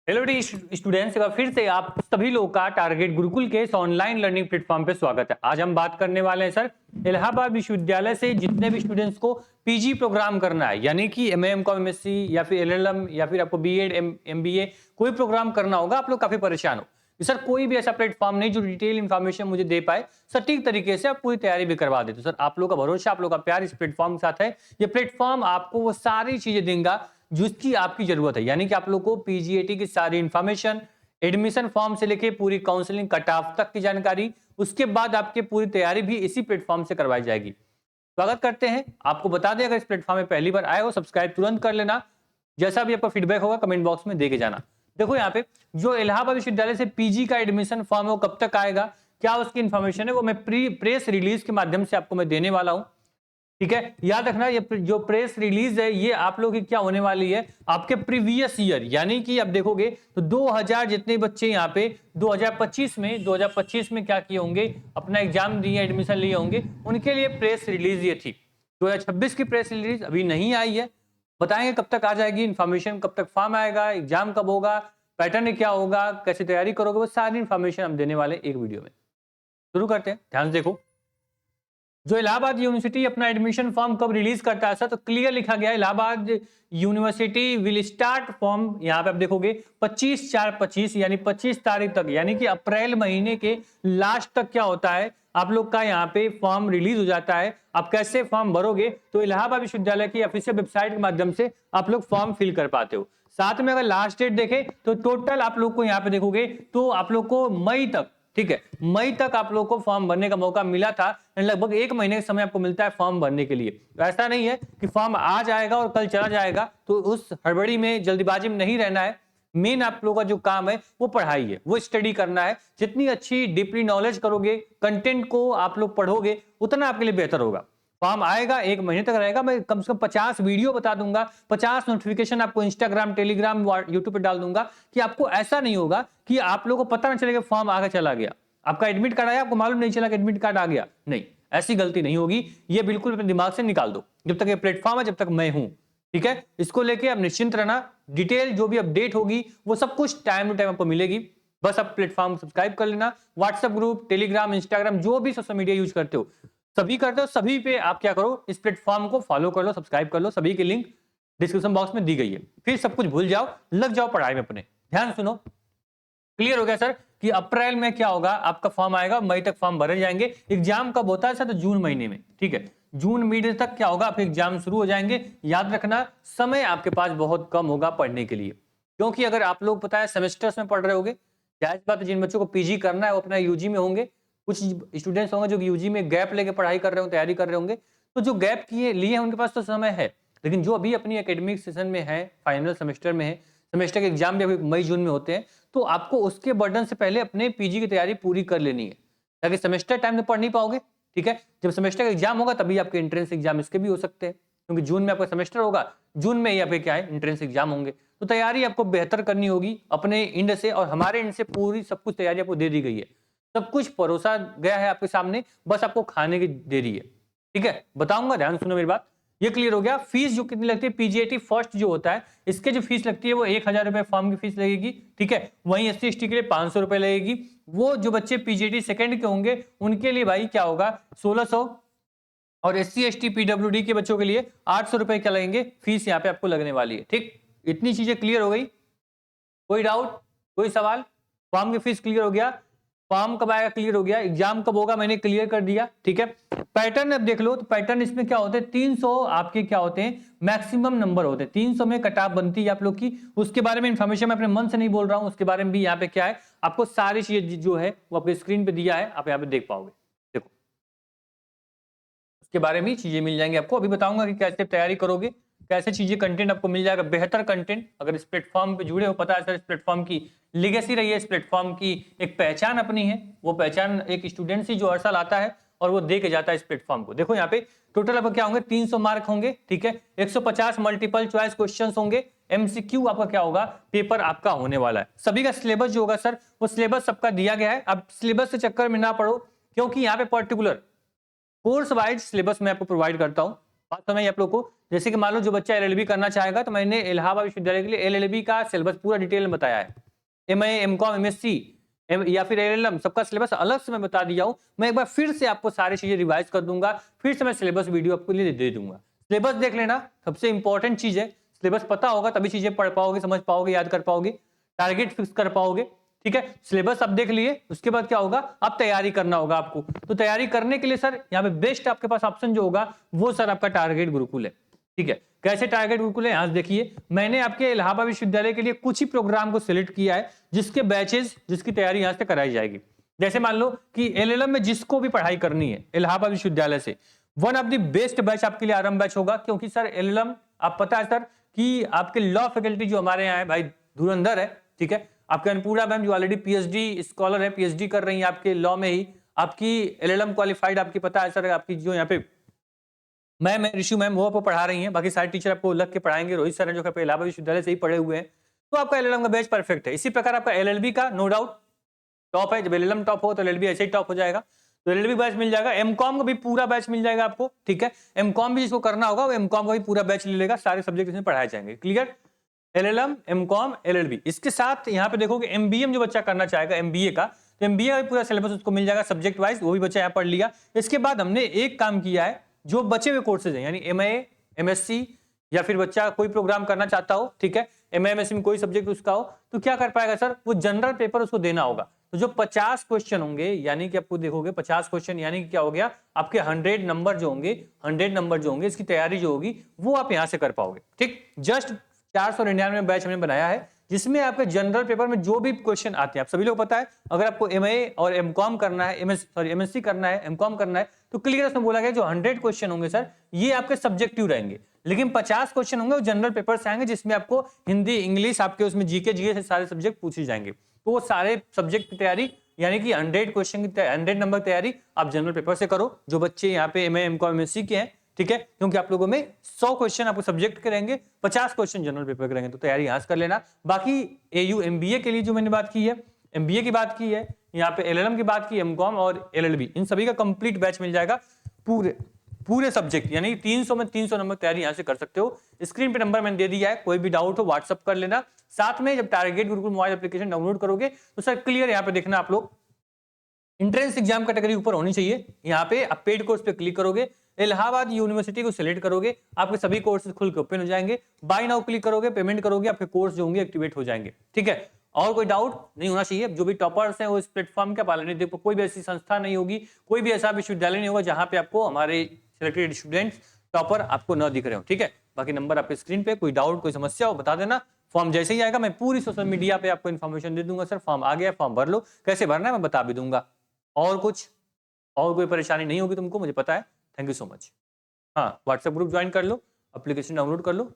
Hello D students, एक बार फिर से आप सभी लोगों का टारगेट गुरुकुल के इस ऑनलाइन लर्निंग प्लेटफॉर्म पे स्वागत है। आज हम बात करने वाले हैं सर इलाहाबाद विश्वविद्यालय से जितने भी स्टूडेंट्स को पीजी प्रोग्राम करना है, यानी कि एमएम कॉम एमएससी या फिर एलएलएम या फिर आपको बीएड एमबीए कोई प्रोग्राम करना होगा, आप लोग काफी परेशान हो कि सर कोई भी ऐसा प्लेटफॉर्म नहीं जो डिटेल इन्फॉर्मेशन मुझे दे पाए सटीक तरीके से आप पूरी तैयारी भी करवा दे। तो सर आप लोग का भरोसा, आप लोग का प्यार इस प्लेटफॉर्म के साथ है। ये प्लेटफॉर्म आपको वो सारी चीजें देगा जिसकी आपकी जरूरत है, यानी कि आप लोग को पीजीएटी की सारी इंफॉर्मेशन, एडमिशन फॉर्म से लेके पूरी काउंसलिंग कट ऑफ तक की जानकारी, उसके बाद आपकी पूरी तैयारी भी इसी प्लेटफॉर्म से करवाई जाएगी। स्वागत करते हैं। आपको बता दें, अगर इस प्लेटफॉर्म में पहली बार आए हो सब्सक्राइब तुरंत कर लेना। जैसा भी आपका फीडबैक होगा कमेंट बॉक्स में दे के जाना। देखो यहाँ पे जो इलाहाबाद विश्वविद्यालय से पीजी का एडमिशन फॉर्म है वो कब तक आएगा, क्या उसकी इंफॉर्मेशन है, वो मैं प्रेस रिलीज के माध्यम से आपको मैं देने वाला हूं। ठीक है, याद रखना ये जो प्रेस रिलीज है ये आप लोग की क्या होने वाली है, आपके प्रीवियस ईयर, यानी कि आप देखोगे तो 2000 जितने बच्चे यहाँ पे 2025 में क्या किए होंगे, अपना एग्जाम दिए, एडमिशन लिए होंगे, उनके लिए प्रेस रिलीज ये थी। 2026 की प्रेस रिलीज अभी नहीं आई है, बताएंगे कब तक आ जाएगी, इन्फॉर्मेशन कब तक फॉर्म आएगा, एग्जाम कब होगा, पैटर्न क्या होगा, कैसे तैयारी करोगे, वो सारी इन्फॉर्मेशन हम देने वाले एक वीडियो में। शुरू करते हैं, ध्यान से देखो। जो इलाहाबाद यूनिवर्सिटी अपना एडमिशन फॉर्म कब रिलीज करता है, तो क्लियर लिखा गया है, Allahabad university will start form, यहां पे आप देखोगे 25/4/25 यानी 25 तारीख तक, यानी कि अप्रैल महीने के लास्ट तक क्या होता है, आप लोग का यहाँ पे फॉर्म रिलीज हो जाता है। आप कैसे फॉर्म भरोगे, तो इलाहाबाद विश्वविद्यालय की ऑफिशियल वेबसाइट के माध्यम से आप लोग फॉर्म फिल कर पाते हो। साथ में अगर लास्ट डेट देखें तो टोटल आप लोग को यहाँ पे देखोगे तो आप लोग को मई तक, ठीक है, मई तक आप लोग को फॉर्म भरने का मौका मिला था। लगभग एक महीने का समय आपको मिलता है फॉर्म भरने के लिए। तो ऐसा नहीं है कि फॉर्म आ जाएगा और कल चला जाएगा, तो उस हड़बड़ी में, जल्दीबाजी में नहीं रहना है। मेन आप लोगों का जो काम है वो पढ़ाई है, वो स्टडी करना है। जितनी अच्छी डीपली नॉलेज करोगे, कंटेंट को आप लोग पढ़ोगे, उतना आपके लिए बेहतर होगा। फॉर्म आएगा, एक महीने तक रहेगा, मैं कम से कम 50 वीडियो बता दूंगा, 50 नोटिफिकेशन आपको इंस्टाग्राम, टेलीग्राम, यूट्यूब पे डाल दूंगा कि आपको ऐसा नहीं होगा कि आप लोगों को पता ना चलेगा फॉर्म आगे चला गया, आपका एडमिट कार्ड आया, आपको मालूम नहीं चला कि एडमिट कार्ड आ गया। नहीं, ऐसी गलती नहीं होगी, ये बिल्कुल अपने दिमाग से निकाल दो। जब तक ये प्लेटफॉर्म है, जब तक मैं हूं, ठीक है, इसको लेके आप निश्चिंत रहना। डिटेल जो भी अपडेट होगी वो सब कुछ टाइम टू टाइम आपको मिलेगी। बस आप प्लेटफॉर्म सब्सक्राइब कर लेना। व्हाट्सएप ग्रुप, टेलीग्राम, इंस्टाग्राम, जो भी सोशल मीडिया यूज करते हो, सभी करते हो, सभी पे आप क्या करो, इस प्लेटफॉर्म को फॉलो कर लो, सब्सक्राइब कर लो। सभी की लिंक डिस्क्रिप्शन बॉक्स में दी गई है। फिर सब कुछ भूल जाओ, लग जाओ पढ़ाई में अपने। ध्यान सुनो, क्लियर हो गया सर कि अप्रैल में क्या होगा, आपका फॉर्म आएगा, मई तक फॉर्म भरे जाएंगे। एग्जाम कब होता है सर, तो जून महीने में, ठीक है, जून मिड तक क्या होगा, आपके एग्जाम शुरू हो जाएंगे। याद रखना समय आपके पास बहुत कम होगा पढ़ने के लिए, क्योंकि अगर आप लोग पता है सेमेस्टर्स में पढ़ रहे होगे, जाहिर बात है जिन बच्चों को पीजी करना है वो अपना यूजी में होंगे। कुछ स्टूडेंट्स होंगे जो यूजी में गैप लेके पढ़ाई कर रहे होंगे, तैयारी कर रहे होंगे, तो जो गैप किए लिए हैं उनके पास तो समय है। लेकिन जो अभी अपनी एकेडमिक सेशन में है, फाइनल सेमेस्टर में है, सेमेस्टर के एग्जाम भी अभी मई जून में होते हैं, तो आपको उसके बर्डन से पहले अपने पीजी की तैयारी पूरी कर लेनी है, ताकि सेमेस्टर टाइम में पढ़ नहीं पाओगे। ठीक है, जब सेमेस्टर का एग्जाम होगा तभी आपके एंट्रेंस एग्जाम इसके भी हो सकते हैं, क्योंकि जून में आपका सेमेस्टर होगा, जून में ही आपके क्या है, एंट्रेंस एग्जाम होंगे। तो तैयारी आपको बेहतर करनी होगी अपने इंड से, और हमारे इंड से पूरी सब कुछ तैयारी आपको दे दी गई है, सब कुछ परोसा गया है आपके सामने, बस आपको खाने की देरी है। ठीक है, बताऊंगा, ध्यान सुनो मेरी बात। ये क्लियर हो गया। फीस जो कितनी लगती है, पीजीआईटी फर्स्ट जो होता है इसके जो फीस लगती है वो 1000 रुपए फॉर्म की फीस लगेगी। ठीक है, वहीं एससी एसटी के लिए 500 रुपए लगेगी। वो जो बच्चे पीजीआईटी सेकंड के होंगे उनके लिए भाई क्या होगा, 1600, और एससी एसटी पीडब्ल्यूडी के बच्चों के लिए 800 रुपए क्या लगेंगे, फीस यहाँ पे आपको लगने वाली है। ठीक, इतनी चीजें क्लियर हो गई, कोई डाउट, कोई सवाल? फॉर्म की फीस क्लियर हो गया, फॉर्म कब आएगा क्लियर हो गया, एग्जाम कब होगा मैंने क्लियर कर दिया। ठीक है, पैटर्न अब देख लो, तो पैटर्न इसमें क्या होते हैं, 300 आपके क्या होते हैं, मैक्सिमम नंबर होते हैं, 300 में कट ऑफ बनती है आप लोग की। उसके बारे में इंफॉर्मेशन मैं अपने मन से नहीं बोल रहा हूं, उसके बारे में भी यहाँ पे क्या है, आपको सारी चीजें जो है वो आपके स्क्रीन पे दिया है, आप यहाँ पे देख पाओगे। देखो, उसके बारे में चीजें मिल जाएंगी आपको। अभी बताऊंगा कि कैसे तैयारी करोगे, कैसे चीजें, कंटेंट आपको मिल जाएगा, बेहतर कंटेंट। अगर इस प्लेटफॉर्म पे जुड़े हो, पता है सर इस प्लेटफॉर्म की लेगेसी रही है, इस प्लेटफॉर्म की एक पहचान अपनी है, वो पहचान एक स्टूडेंट से जो हर साल आता है और वो दे के जाता है इस प्लेटफॉर्म को। देखो यहाँ पे टोटल आपका क्या होंगे, 300 मार्क होंगे। ठीक है, 150 मल्टीपल चॉइस क्वेश्चंस होंगे, एमसीक्यू आपका क्या होगा, पेपर आपका होने वाला है। सभी का सिलेबस जो होगा सर, वो सिलेबस सबका दिया गया है। अब सिलेबस से चक्कर में ना पड़ो, क्योंकि यहाँ पे पर्टिकुलर कोर्स वाइज सिलेबस मैं आपको प्रोवाइड करता हूं। बात समझ आई आप लोग को? जैसे कि मान लो जो बच्चा एलएलबी करना चाहेगा तो मैंने इलाहाबाद विश्वविद्यालय के लिए एलएलबी का सिलेबस पूरा डिटेल में बताया है। एमए, एमकॉम, एमएससी या फिर एलएलएम सबका सिलेबस अलग से मैं बता दिया हूँ। मैं एक बार फिर से आपको सारी चीजें रिवाइज कर दूंगा, फिर से मैं सिलेबस वीडियो आपके लिए दे दूंगा। सिलेबस देख लेना, सबसे इंपॉर्टेंट चीज है। सिलेबस पता होगा तभी चीजें पढ़ पाओगे, समझ पाओगे, याद कर पाओगे, टारगेट फिक्स कर पाओगे। ठीक है, सिलेबस अब देख लिए, उसके बाद क्या होगा, अब तैयारी करना होगा आपको। तो तैयारी करने के लिए सर यहाँ पे बेस्ट आपके पास ऑप्शन जो होगा वो सर आपका टारगेट गुरुकुल है। ठीक है, कैसे टारगेट गुरुकुल है, यहां देखिए मैंने आपके इलाहाबाद विश्वविद्यालय के लिए कुछ ही प्रोग्राम को सिलेक्ट किया है जिसके बैचेस, जिसकी तैयारी यहां से कराई जाएगी। जैसे मान लो कि एलएलएम में जिसको भी पढ़ाई करनी है इलाहाबाद विश्वविद्यालय से, one of the best batch आपके लिए आरंभ बैच होगा। क्योंकि सर एलएलएम आप पता है सर कि आपके लॉ फैकल्टी जो हमारे यहाँ है भाई धुरंधर है। ठीक है, आपके अनुपूर्णा मैम जो ऑलरेडी पीएचडी स्कॉलर है, पीएचडी कर रही है आपके लॉ में ही, आपकी एलएलएम क्वालिफाइड, आपकी पता है सर, आपकी जो यहाँ पे मैम है ऋषु मैम, वो आपको पढ़ा रही हैं। बाकी सारे टीचर आपको लग के पढ़ाएंगे, रोहित सर जो इलाहाबाद विश्वविद्यालय से ही पढ़े हुए हैं। तो आपका एलएलएम का बैच परफेक्ट है। इसी प्रकार आपका एलएलबी का नो डाउट टॉप है। जब एलएलएम टॉप हो तो एलएलबी ऐसे ही टॉप हो जाएगा। तो एलएलबी बैच मिल जाएगा। एमकॉम का भी पूरा बैच मिल जाएगा आपको। ठीक है, एमकॉम भी जिसको करना होगा वो एमकॉम का भी पूरा बैच ले लेगा, सारे सब्जेक्ट इसमें पढ़ाए जाएंगे। Clear, LLM, MCom, LLB. इसके साथ यहाँ पे देखोगे एमबीए जो बच्चा करना चाहेगा एमबीए का, तो एमबीए का भी पूरा सिलेबस उसको मिल जाएगा सब्जेक्ट वाइज, वो भी बच्चा यहाँ पढ़ लिया। इसके बाद हमने एक काम किया है, जो बचे हुए कोर्सेज हैं यानी एमए, एमएससी या फिर बच्चा कोई प्रोग्राम करना चाहता हो, ठीक है, एमए, एमएससी में कोई सब्जेक्ट उसका हो, तो क्या कर पाएगा सर, वो जनरल पेपर उसको देना होगा। तो जो 50 क्वेश्चन होंगे, यानी कि आपको देखोगे 50 क्वेश्चन, यानी कि क्या हो गया, आपके 100 नंबर जो होंगे, 100 नंबर जो होंगे, इसकी तैयारी जो होगी वो आप यहां से कर पाओगे। ठीक, जस्ट 499 बैच हमने बनाया है जिसमें आपके जनरल पेपर में जो भी क्वेश्चन आते हैं, आप सभी लोग पता है, अगर आपको एमए और एमकॉम करना है, एमएससी करना है, एमकॉम करना है, तो क्लियर उसमें बोला गया जो 100 क्वेश्चन होंगे सर ये आपके सब्जेक्टिव रहेंगे, लेकिन 50 क्वेश्चन होंगे वो जनरल पेपर से आएंगे, जिसमें आपको हिंदी, इंग्लिश, आपके उसमें जीके से सारे सब्जेक्ट पूछे जाएंगे। तो वो सारे सब्जेक्ट की तैयारी यानी कि 100 क्वेश्चन की 100 नंबर तैयारी आप जनरल पेपर से करो, जो बच्चे यहाँ पे एमए, एमकॉम, एमएससी के हैं। ठीक है, क्योंकि आप लोगों में 100 क्वेश्चन आपको सब्जेक्ट के रहेंगे, 50 क्वेश्चन जनरल पेपर के रहेंगे, तो तैयारी यहां से कर लेना। बाकी एयू एमबीए के लिए जो मैंने बात की है, एमबीए की बात की है, यहाँ पे एलएलएम की बात की, एमकॉम और एलएलबी, इन सभी का कंप्लीट बैच मिल जाएगा। पूरे सब्जेक्ट यानी 300 में 300 नंबर तैयारी यहां से कर सकते हो। स्क्रीन पे नंबर मैंने दे दिया है, कोई भी डाउट हो व्हाट्सअप कर लेना। साथ में जब target Gurukul mobile application download करोगे तो सर क्लियर यहाँ पे देखना आप लोग, इंट्रेंस एग्जाम कैटेगरी ऊपर होनी चाहिए। यहाँ पे आप पेड कोर्स पे क्लिक करोगे, इलाहाबाद यूनिवर्सिटी को सिलेक्ट करोगे, आपके सभी कोर्सेज खुल के ओपन हो जाएंगे। बाय नाउ क्लिक करोगे, पेमेंट करोगे, आपके कोर्स जो होंगे एक्टिवेट हो जाएंगे। ठीक है, और कोई डाउट नहीं होना चाहिए। जो भी टॉपर्स हैं वो इस प्लेटफॉर्म का पालन, देखो कोई भी ऐसी संस्था नहीं होगी, कोई भी ऐसा विश्वविद्यालय नहीं होगा जहां पे आपको हमारे सिलेक्टेड स्टूडेंट्स टॉपर आपको न दिख रहे हो। ठीक है, बाकी नंबर आपके स्क्रीन पे, कोई डाउट, कोई समस्या हो बता देना। फॉर्म जैसे ही आएगा मैं पूरी सोशल मीडिया पे आपको इन्फॉर्मेशन दे दूंगा, सर फॉर्म आ गया, फॉर्म भर लो, कैसे भरना है मैं बता भी दूंगा। और कुछ और कोई परेशानी नहीं होगी तुमको, मुझे पता है। Thank you so much. हाँ, व्हाट्सएप ग्रुप ज्वाइन कर लो, एप्लीकेशन डाउनलोड कर लो,